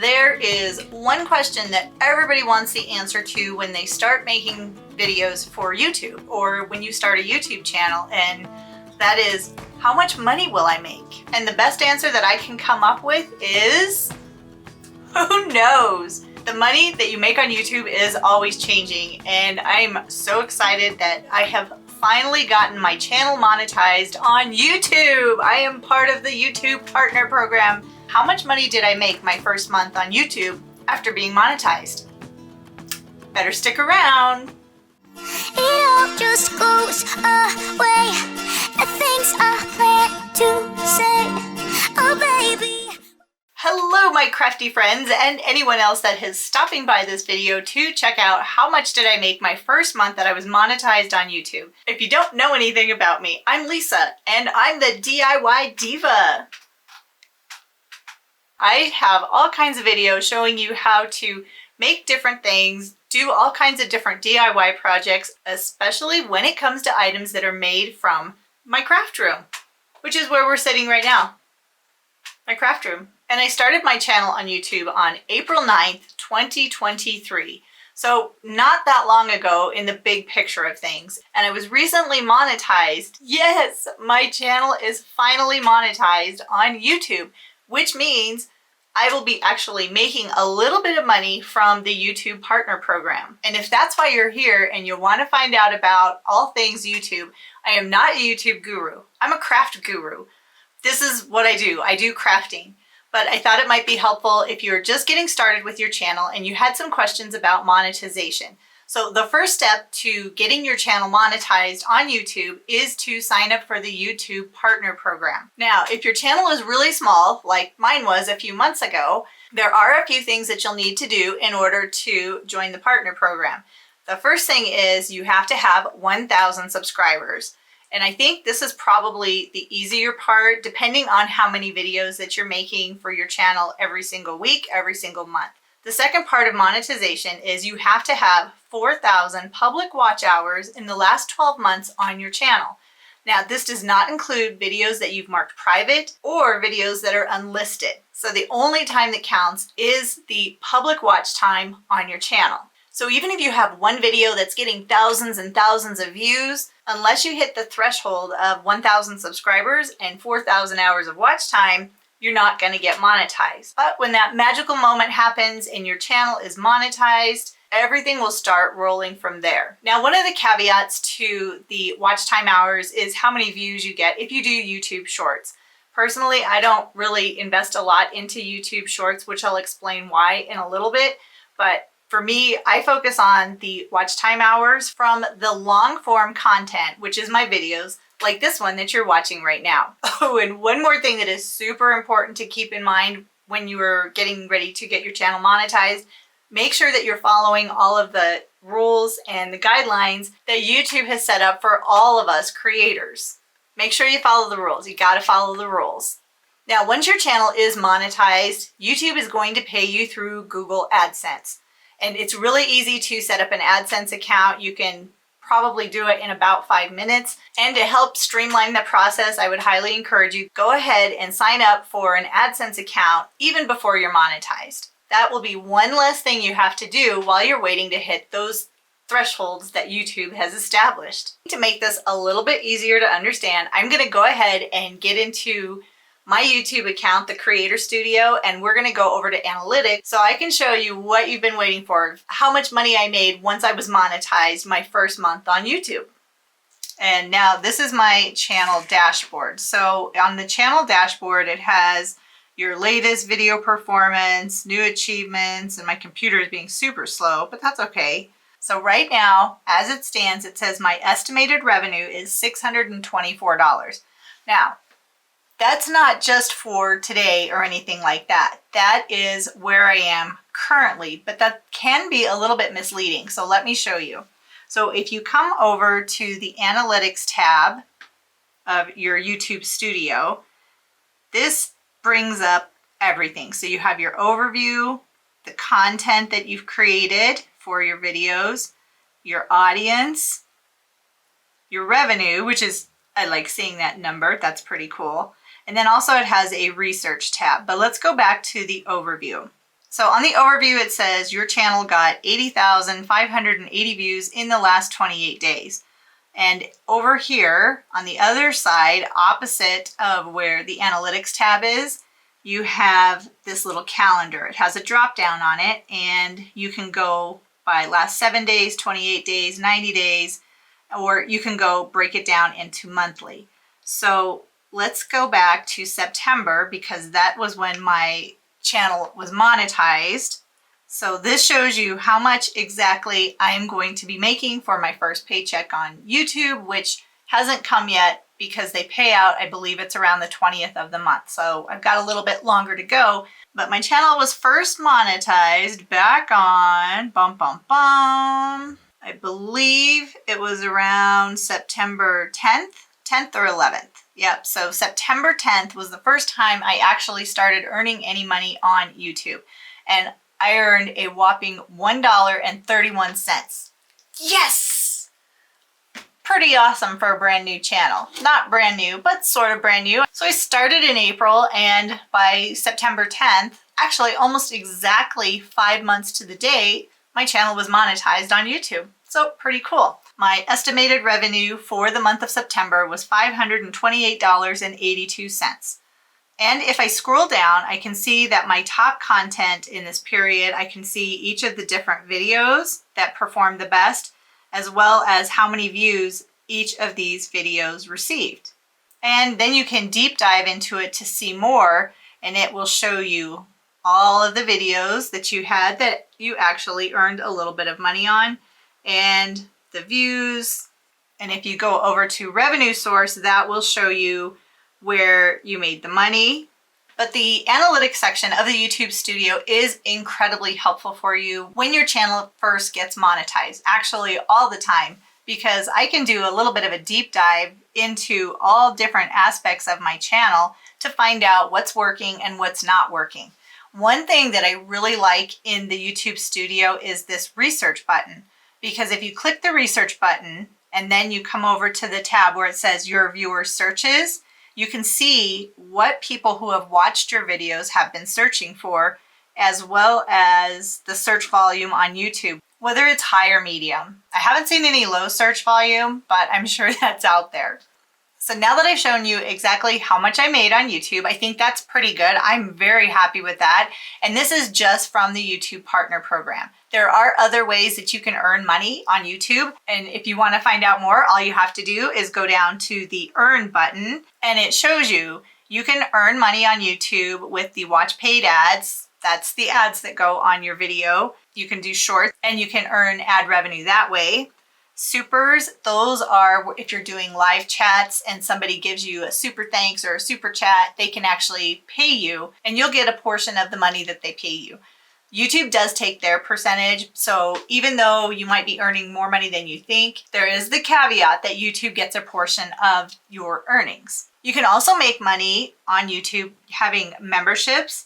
There is one question that everybody wants the answer to when they start making videos for YouTube or when you start a YouTube channel, and that is, how much money will I make? And the best answer that I can come up with is, who knows? The money that you make on YouTube is always changing, and I'm so excited that I have finally gotten my channel monetized on YouTube. I am part of the YouTube Partner Program. How much money did I make my first month on YouTube after being monetized? Better stick around. It all just goes away. The things I plan to say, oh baby. Hello my crafty friends and anyone else that is stopping by this video to check out how much did I make my first month that I was monetized on YouTube. If you don't know anything about me, I'm Lisa and I'm the DIY Diva. I have all kinds of videos showing you how to make different things, do all kinds of different DIY projects, especially when it comes to items that are made from my craft room, which is where we're sitting right now, my craft room. And I started my channel on YouTube on April 9th, 2023. So not that long ago in the big picture of things. And I was recently monetized. Yes, my channel is finally monetized on YouTube, which means I will be actually making a little bit of money from the YouTube Partner Program. And if that's why you're here and you want to find out about all things YouTube, I am not a YouTube guru. I'm a craft guru. This is what I do. I do crafting. But I thought it might be helpful if you're just getting started with your channel and you had some questions about monetization. So the first step to getting your channel monetized on YouTube is to sign up for the YouTube Partner Program. Now, if your channel is really small, like mine was a few months ago, there are a few things that you'll need to do in order to join the Partner Program. The first thing is you have to have 1,000 subscribers. And I think this is probably the easier part, depending on how many videos that you're making for your channel every single week, every single month. The second part of monetization is you have to have 4,000 public watch hours in the last 12 months on your channel. Now, this does not include videos that you've marked private or videos that are unlisted. So the only time that counts is the public watch time on your channel. So even if you have one video that's getting thousands and thousands of views, unless you hit the threshold of 1,000 subscribers and 4,000 hours of watch time, you're not going to get monetized. But when that magical moment happens and your channel is monetized, everything will start rolling from there. Now, one of the caveats to the watch time hours is how many views you get if you do YouTube Shorts. Personally, I don't really invest a lot into YouTube Shorts, which I'll explain why in a little bit, but for me, I focus on the watch time hours from the long form content, which is my videos, like this one that you're watching right now. Oh, and one more thing that is super important to keep in mind when you are getting ready to get your channel monetized, make sure that you're following all of the rules and the guidelines that YouTube has set up for all of us creators. Make sure you follow the rules. You gotta follow the rules. Now, once your channel is monetized, YouTube is going to pay you through Google AdSense. And it's really easy to set up an AdSense account. You can probably do it in about 5 minutes. And to help streamline the process, I would highly encourage you, go ahead and sign up for an AdSense account even before you're monetized. That will be one less thing you have to do while you're waiting to hit those thresholds that YouTube has established. To make this a little bit easier to understand, I'm going to go ahead and get into my YouTube account, the Creator Studio, and we're going to go over to analytics so I can show you what you've been waiting for, how much money I made once I was monetized my first month on YouTube. And now this is my channel dashboard. So on the channel dashboard, it has your latest video performance, new achievements, and my computer is being super slow, but that's okay. So right now, as it stands, it says my estimated revenue is $624. Now, that's not just for today or anything like that. That is where I am currently, but that can be a little bit misleading. So let me show you. So if you come over to the Analytics tab of your YouTube Studio, this brings up everything. So you have your overview, the content that you've created for your videos, your audience, your revenue, which is, I like seeing that number. That's pretty cool. And then also it has a research tab, but let's go back to the overview. So on the overview, it says your channel got 80,580 views in the last 28 days. And over here on the other side, opposite of where the analytics tab is, you have this little calendar. It has a drop down on it, and you can go by last 7 days, 28 days, 90 days, or you can go break it down into monthly. So let's go back to September because that was when my channel was monetized. So this shows you how much exactly I am going to be making for my first paycheck on YouTube, which hasn't come yet because they pay out, I believe it's around the 20th of the month. So I've got a little bit longer to go, but my channel was first monetized back on, I believe it was around September 10th or 11th. Yep, so September 10th was the first time I actually started earning any money on YouTube. And I earned a whopping $1.31. Yes! Pretty awesome for a brand new channel. Not brand new, but sort of brand new. So I started in April, and by September 10th, actually almost exactly 5 months to the day, my channel was monetized on YouTube. So pretty cool. My estimated revenue for the month of September was $528.82. And if I scroll down, I can see that my top content in this period, I can see each of the different videos that performed the best, as well as how many views each of these videos received. And then you can deep dive into it to see more, and it will show you all of the videos that you had that you actually earned a little bit of money on, and the views. And if you go over to revenue source, that will show you where you made the money. But the analytics section of the YouTube Studio is incredibly helpful for you when your channel first gets monetized, actually all the time, because I can do a little bit of a deep dive into all different aspects of my channel to find out what's working and what's not working. One thing that I really like in the YouTube Studio is this research button, because if you click the research button and then you come over to the tab where it says your viewer searches, you can see what people who have watched your videos have been searching for, as well as the search volume on YouTube, whether it's high or medium. I haven't seen any low search volume, but I'm sure that's out there. So now that I've shown you exactly how much I made on YouTube, I think that's pretty good. I'm very happy with that. And this is just from the YouTube Partner Program. There are other ways that you can earn money on YouTube. And if you want to find out more, all you have to do is go down to the Earn button, and it shows you can earn money on YouTube with the Watch Paid Ads. That's the ads that go on your video. You can do shorts, and you can earn ad revenue that way. Supers, those are if you're doing live chats and somebody gives you a super thanks or a super chat, they can actually pay you, and you'll get a portion of the money that they pay you. YouTube does take their percentage, so even though you might be earning more money than you think, there is the caveat that YouTube gets a portion of your earnings. You can also make money on YouTube having memberships.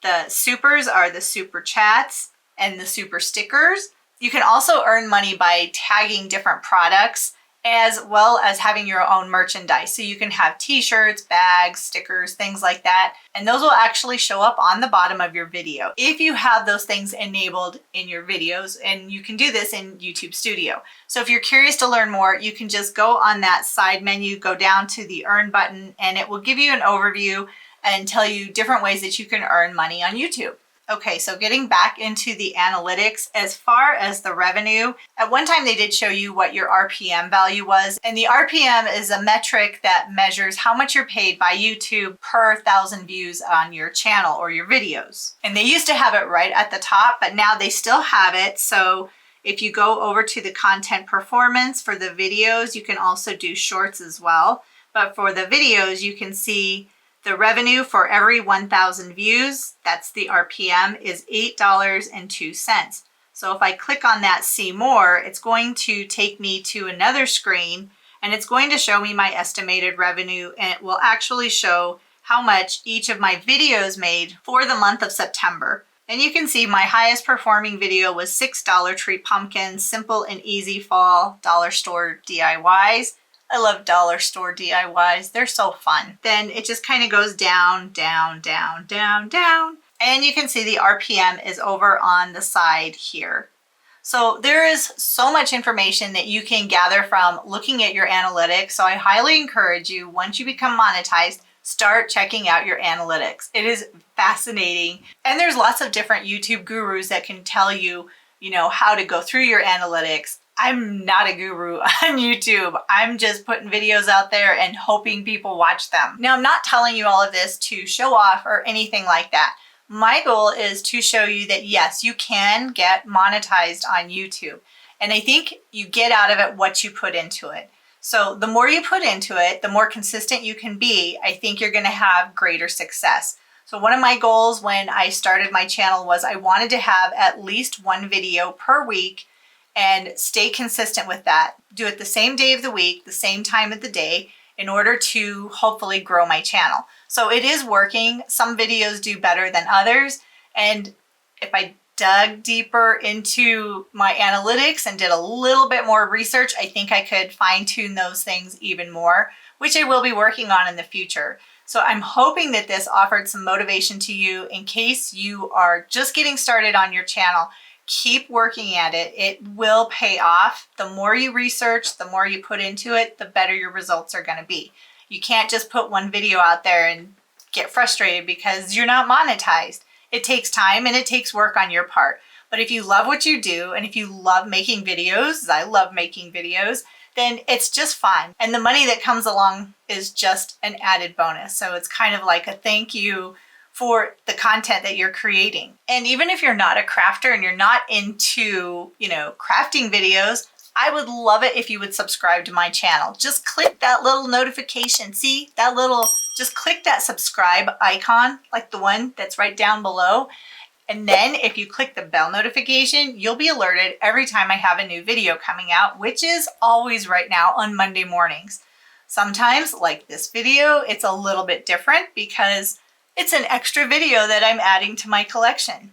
The supers are the super chats and the super stickers. You can also earn money by tagging different products, as well as having your own merchandise. So you can have t-shirts, bags, stickers, things like that. And those will actually show up on the bottom of your video if you have those things enabled in your videos. And you can do this in YouTube Studio. So if you're curious to learn more, you can just go on that side menu, go down to the Earn button, and it will give you an overview and tell you different ways that you can earn money on YouTube. Okay, so getting back into the analytics, as far as the revenue, at one time they did show you what your RPM value was, and the RPM is a metric that measures how much you're paid by YouTube per 1,000 views on your channel or your videos. And they used to have it right at the top, but now they still have it. So if you go over to the content performance for the videos, you can also do shorts as well. But for the videos, you can see the revenue for every 1,000 views, that's the RPM, is $8.02. So if I click on that See More, it's going to take me to another screen, and it's going to show me my estimated revenue, and it will actually show how much each of my videos made for the month of September. And you can see my highest performing video was $6 Tree Pumpkins, Simple and Easy Fall Dollar Store DIYs. I love dollar store DIYs. They're so fun. Then it just kind of goes down, down, down, down, down. And you can see the RPM is over on the side here. So there is so much information that you can gather from looking at your analytics. So I highly encourage you, once you become monetized, start checking out your analytics. It is fascinating. And there's lots of different YouTube gurus that can tell you, how to go through your analytics. I'm not a guru on YouTube. I'm just putting videos out there and hoping people watch them. Now, I'm not telling you all of this to show off or anything like that. My goal is to show you that yes, you can get monetized on YouTube. And I think you get out of it what you put into it. So the more you put into it, the more consistent you can be, I think you're going to have greater success. So one of my goals when I started my channel was I wanted to have at least one video per week and stay consistent with that. Do it the same day of the week, the same time of the day, in order to hopefully grow my channel. So it is working. Some videos do better than others. And if I dug deeper into my analytics and did a little bit more research, I think I could fine tune those things even more, which I will be working on in the future. So I'm hoping that this offered some motivation to you in case you are just getting started on your channel. Keep working at it. It will pay off. The more you research, the more you put into it, the better your results are going to be. You can't just put one video out there and get frustrated because you're not monetized. It takes time and it takes work on your part. But if you love what you do and if you love making videos, as I love making videos, then it's just fun. And the money that comes along is just an added bonus. So it's kind of like a thank you for the content that you're creating. And even if you're not a crafter and you're not into, crafting videos, I would love it if you would subscribe to my channel. Just click that little notification. See that just click that subscribe icon, like the one that's right down below. And then if you click the bell notification, you'll be alerted every time I have a new video coming out, which is always right now on Monday mornings. Sometimes, like this video, it's a little bit different because it's an extra video that I'm adding to my collection.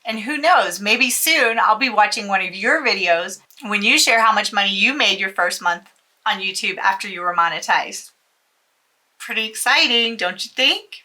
And who knows, maybe soon I'll be watching one of your videos when you share how much money you made your first month on YouTube after you were monetized. Pretty exciting, don't you think?